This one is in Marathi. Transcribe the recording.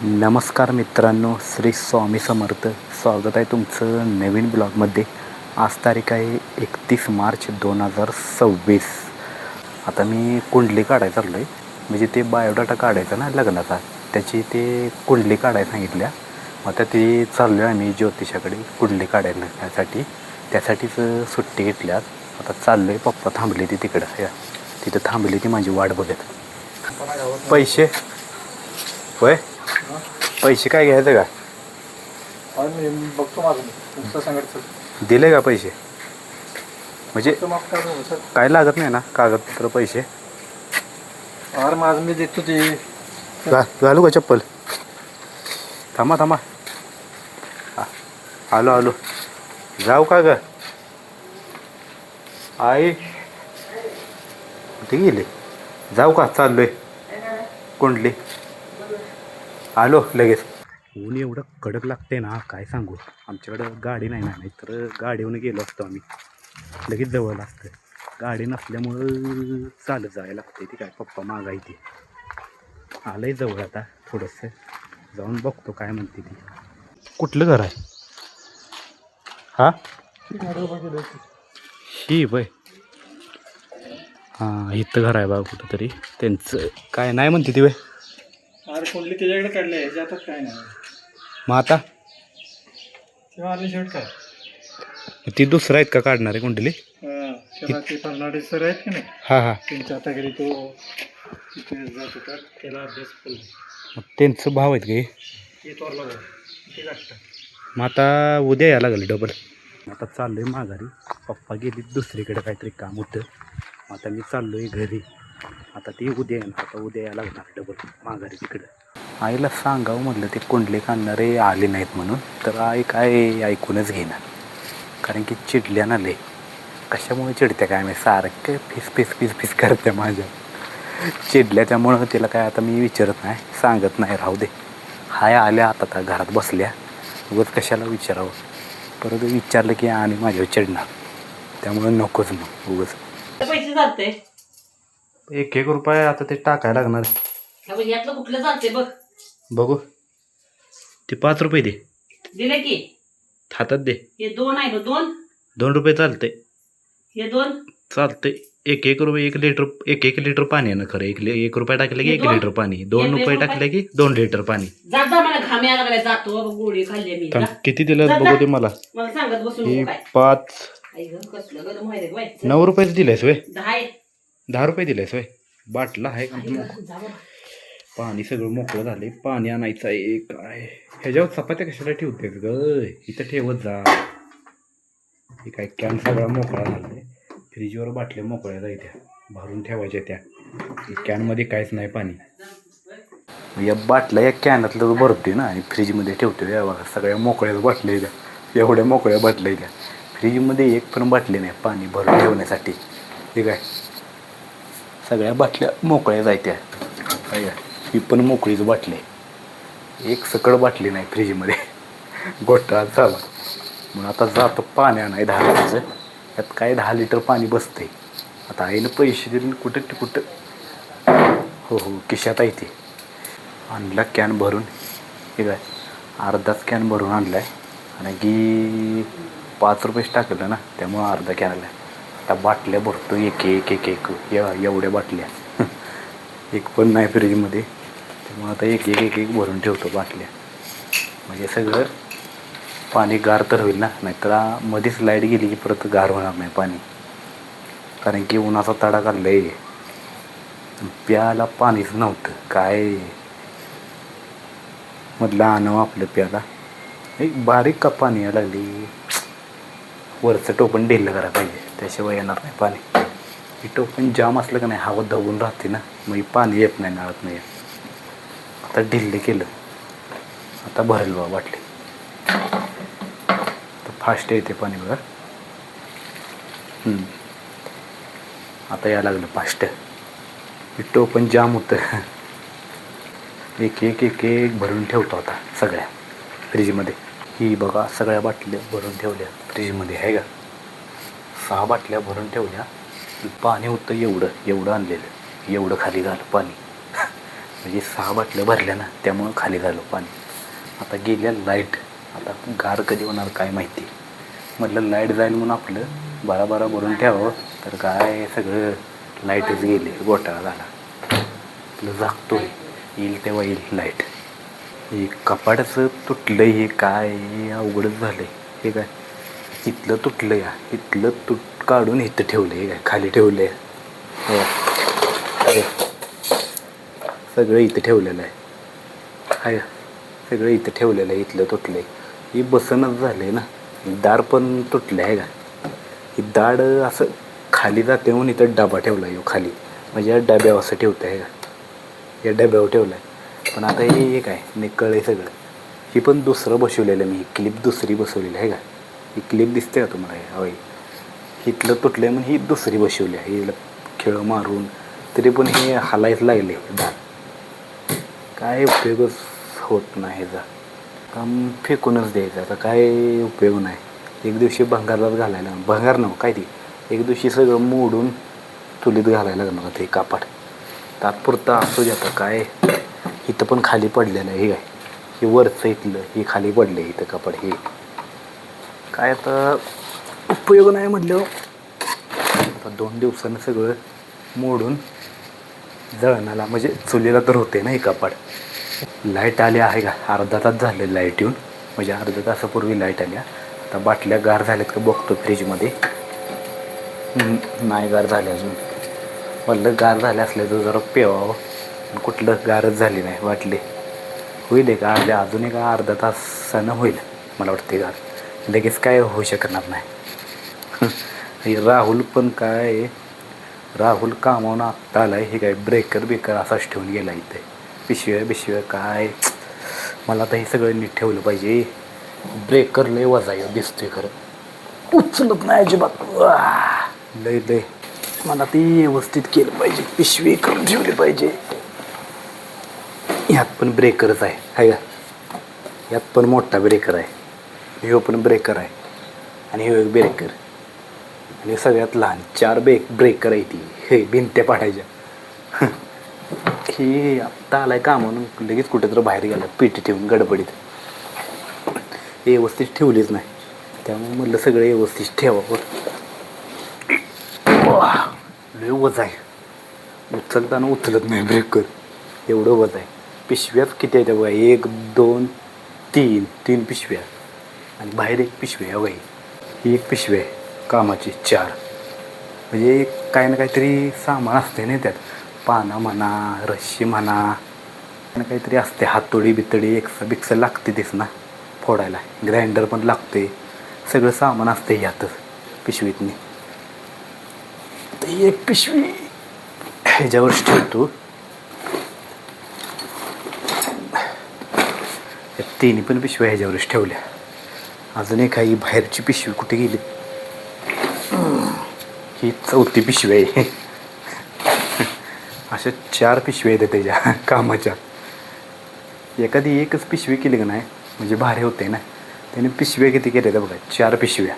नमस्कार मित्रांनो, श्री स्वामी समर्थ. स्वागत आहे तुमचं नवीन ब्लॉगमध्ये. आज तारीख आहे 31 मार्च 2026. आता मी कुंडली काढायला चाललो आहे. म्हणजे ते बायोडाटा काढायचा ना लग्नाचा, त्याची ते कुंडली काढायला सांगितल्या. आता ते चाललो आहे आम्ही ज्योतिषाकडे कुंडली काढण्यासाठी. त्यासाठीच सुट्टी घेतल्यात. आता चाललो आहे. पप्पा थांबले ती तिकडं, तिथं थांबली ती माझी वाट बघत. पैसे होय, पैसे काय घ्यायचं का? मी बघतो माझं सांगायचं दिले का पैसे? म्हणजे माफ करा सर. काय लागत नाही ना कागदपत्र पैसे? अरे माझं मी देतो ते. घालू का चप्पल? थांबा थांबा, आलो. जाऊ का ग आई? कुठे गेले? जाऊ का? चाललोय कुंडली. आलो लगेच. ऊन एवढं कडक लागते ना, काय सांगू. आमच्याकडं गाडी नाही तर गाडीवरून गेलो असतो आम्ही. लगेच जवळ लागतं. गाडी नसल्यामुळं चालत जायला लागते. ती काय पप्पा मागायची. आलंय जवळ. आता थोडंसं जाऊन बघतो काय म्हणते ती. कुठलं घर आहे हा? ही बाय. हां, इथं घर आहे बघा कुठंतरी. त्यांचं काय नाही म्हणते ती बाय. अरे कुंडली त्याच्याकडे काढले आहे आता काय नाही. मग आता तेव्हा आले शेवट काय ती दुसरं आहेत का काढणारे कुंडली? त्याला ते पल्नाडे सर आहेत की नाही, हां. त्यांच्या आता घरी तो तिथे जात होता. त्याला अभ्यास केला. मग त्यांचं भाव आहेत का हे? ते तोरला भाऊ ते लागतं. मग आता उद्या यायला लागलं डबल. आता चाललो आहे माघारी. पप्पा गेली दुसरीकडे, काहीतरी काम होतं. आता मी चाललो आहे घरी. आता ती उद्या येणार. आता उद्या यायला लागणार डबल माघारी तिकडं. आईला सांगावं म्हटलं ते कुंडले काढणारे आले नाहीत म्हणून, तर आई काय ऐकूनच घेणार. कारण की चिडल्या ना लय. कशामुळे चिडत्या काय मी, सारखं फिस करते माझ्या. चिडल्या त्यामुळं तिला काय आता मी विचारत नाही, सांगत नाही. राहू दे, हाय आल्या आता का घरात बसल्या. उगाच कशाला विचारावं. परत विचारलं की आणि माझ्यावर चिडणार. त्यामुळं नकोच मग उगाच. पैसे चालते 1 रुपये आता ते टाकायला लागणार. यातलं कुठलं चालते बघ. बघू. ते 5 रुपये दे. दिले की हातात दे. हे 2 आहे ना. 2 रुपये चालतंय. हे 2 चालतंय. 1 रुपये 1 लिटर पाणी आहे ना खरं. 1 रुपये टाकले की 1 लिटर पाणी. 2 रुपये टाकले की 2 लिटर पाणी. जा मला घाम यायला लागलाय. जातो गोळी खाल्ली मी. थांब, किती दिलं बघू दे मला. मला सांगत बसून हे काय 5 आई गं, कसलं गरम व्हायलंय बाई. 9 रुपयेच दिलेस वय? 10 आहे. 10 रुपये दिलेस वय? बाटला आहे का? आई गं, जा बाबा. पाणी सगळं मोकळं झालंय. पाणी आणायचं आहे काय. ह्याच्यावर चपात्या कशाला ठेवतेस ग? इथं ठेवत जा. हे काय कॅन सगळा मोकळा झालाय. फ्रीजवर बाटल्या मोकळ्या जायत्या भरून ठेवायच्या त्या. कॅनमध्ये काहीच नाही पाणी. या बाटल्या या कॅनातलं भरते ना आणि फ्रीजमध्ये ठेवतो. या बघा सगळ्या मोकळ्याच बाटल्या द्या. एवढ्या मोकळ्या बाटल्या द्या. फ्रीजमध्ये एक पण बाटली नाही पाणी भरून ठेवण्यासाठी. ठीक आहे, सगळ्या बाटल्या मोकळ्या जायत्या. काय ही पण मोकळीच बाटली. एक सकड बाटली नाही फ्रीजमध्ये. घोटाळा झाला. मग आता जातो पाणी आणाय 10 लिटरचं. त्यात काय 10 लिटर पाणी बसतंय. आता आईनं पैसे दिले कुठं हो खिशात आहे ते. आणला कॅन भरून. ठीक आहे, अर्धाच कॅन भरून आणला आहे. आणि की 5 रुपयेच टाकलं ना, त्यामुळं अर्धा कॅन आला. आता बाटल्या भरतो एक एवढ्या बाटल्या. एक पण नाही फ्रीजमध्ये. त्यामुळं आता एक भरून ठेवतो बाटल्या. म्हणजे सगळं पाणी गार तर होईल ना. नाहीतर मध्येच लाईट गेली की परत गार होणार नाही पाणी. कारण की उन्हाचा तडा काढलाय. प्यायला पाणीच नव्हतं. काय म्हटलं आणावं आपलं प्यायला. एक बारीक का पाणी यायला लागली. वरचं टोपण ढिल्लं करायला पाहिजे, त्याशिवाय येणार नाही पाणी. हे टोपण जाम असलं का नाही, हवा दबून राहते ना, मग पाणी येत नाही, नळात नाही. आता ढिल्लं केलं. आता भरेल बा बाटली. तर फास्ट येते पाणी बघा. आता यायला लागलं फास्ट. टोपण जाम होतं. एक भरून ठेवतो आता सगळ्या फ्रीजमध्ये. ही बघा सगळ्या बाटल्या भरून ठेवल्या फ्रीजमध्ये आहे का. 6 बाटल्या भरून ठेवल्या. पाणी होतं एवढं आणलेलं. एवढं खाली झालं पाणी. म्हणजे 6 बाटल्या भरल्या ना, त्यामुळं खाली झालं पाणी. आता गेल्या लाईट. आता गार कधी होणार काय माहिती. म्हटलं लाईट जाईल म्हणून आपलं बारा भरून ठेवावं, तर काय सगळं लाईटच गेली, घोटाळा झाला. आपलं जागतोय, येईल तेव्हा येईल लाईट. हे कपाटाचं तुटलं, हे काय अवघडच झालं आहे. हे काय इथलं तुटलं या, इथलं काढून इथं ठेवलं, हे काय खाली ठेवलं आहे. सगळं इथं ठेवलेलं आहे. सगळं इथं ठेवलेलं आहे, इथलं तुटलं आहे. हे बसनच झालं आहे ना. दार पण तुटलं आहे का. ही दाड असं खाली जाते म्हणून इथं डबा ठेवला आहे खाली, म्हणजे या डब्यावर असं ठेवतं आहे का, या डब्यावर ठेवलं आहे. पण आता हे काय निकळ आहे सगळं. ही पण दुसरं बसवलेलं मी, क्लिप दुसरी बसवलेली आहे का. ही क्लिप दिसते का तुम्हाला. होय, इथलं तुटलं आहे म्हणून ही दुसरी बसवली आहे. हिला खेळ मारून तरी पण हे हालायचं लागले दार. काय उपयोगच होत नाही ह्याचा. काम फेकूनच द्यायचं. आता काय उपयोग नाही. एक दिवशी भंगारलाच घालायला, भंगार नव्ह काय ती, एक दिवशी सगळं मोडून चुलीत घालायला लागणार ते कापड. तात्पुरतं असू दे. आता काय इथं पण खाली पडलेलं आहे. हे काय हे वरचं इथलं हे खाली पडलं आहे इथं कापड. हे काय आता उपयोग नाही म्हटलं. आता 2 दिवसानं सगळं मोडून जळणाला, म्हणजे चुलीला तर होते ना हे कापड. लाईट आली आहे का, अर्धा तास झाले लाईट येऊन, म्हणजे अर्धा तासापूर्वी लाईट आल्या. आता बाटल्या गार झाल्यात का बघतो फ्रीजमध्ये. नाही गार झाल्या अजून. म्हटलं गार झाल्या असल्या तर जरा पेवावं, कुठलं गारच झाली नाही. वाटले होईल का अजून एक अर्धा तासानं होईल मला वाटते गार. लगेच काय होऊ शकणार नाही. राहुल पण काय, राहुल कामावून आत्ता आला आहे. हे काय ब्रेकर असाच ठेवून गेला इथे. पिशव्या काय. मला आता हे सगळं नीट ठेवलं पाहिजे. ब्रेकर लय वजाय दिसतोय खरं, उचलत नाही अजिबात. लय मला ती व्यवस्थित केलं पाहिजे. पिशवी करून ठेवली पाहिजे. ह्यात पण ब्रेकरच आहे का. यात पण मोठा ब्रेकर आहे, ह्यो पण ब्रेकर आहे, आणि ह्यो एक ब्रेकर, आणि सगळ्यात लहान 4 ब्रेकर आहे ती. हे भिंत्या पाडायच्या. हे आत्ता आलाय का म्हणून लगेच कुठेतरी बाहेर गेला पेटी ठेवून गडबडीत. व्यवस्थित ठेवलीच नाही, त्यामुळे म्हटलं सगळं व्यवस्थित ठेवावं. लय वज आहे, उचलताना उचलत नाही ब्रेकर, एवढं वज आहे. पिशव्याच किती आहे त्या बघा, 1 2 3 पिशव्या, आणि बाहेर एक पिशवी आहे बाई. ही एक पिशवी आहे कामाची 4. म्हणजे काही ना काहीतरी सामान असते ना त्यात. पानं म्हणा, रश्शी म्हणा, काहीतरी असते. हातोडी बितडी बिक्सर लागते तेच ना फोडायला. ग्राइंडर पण लागते. सगळं सामान असते ह्यातच पिशवीतनी. तर एक पिशवी ह्याच्यावरच ठेवतो. या 3 पण पिशव्या ह्याच्यावरच ठेवल्या. अजून एक काही बाहेरची पिशवी कुठे गेली. ही 4थी पिशवी आहे. अशा 4 पिशव्या येते त्याच्या कामाच्या. एखादी एकच पिशवी केली का नाही म्हणजे भारी होते ना. त्याने पिशव्या किती केल्या त्या बघा, 4 पिशव्या.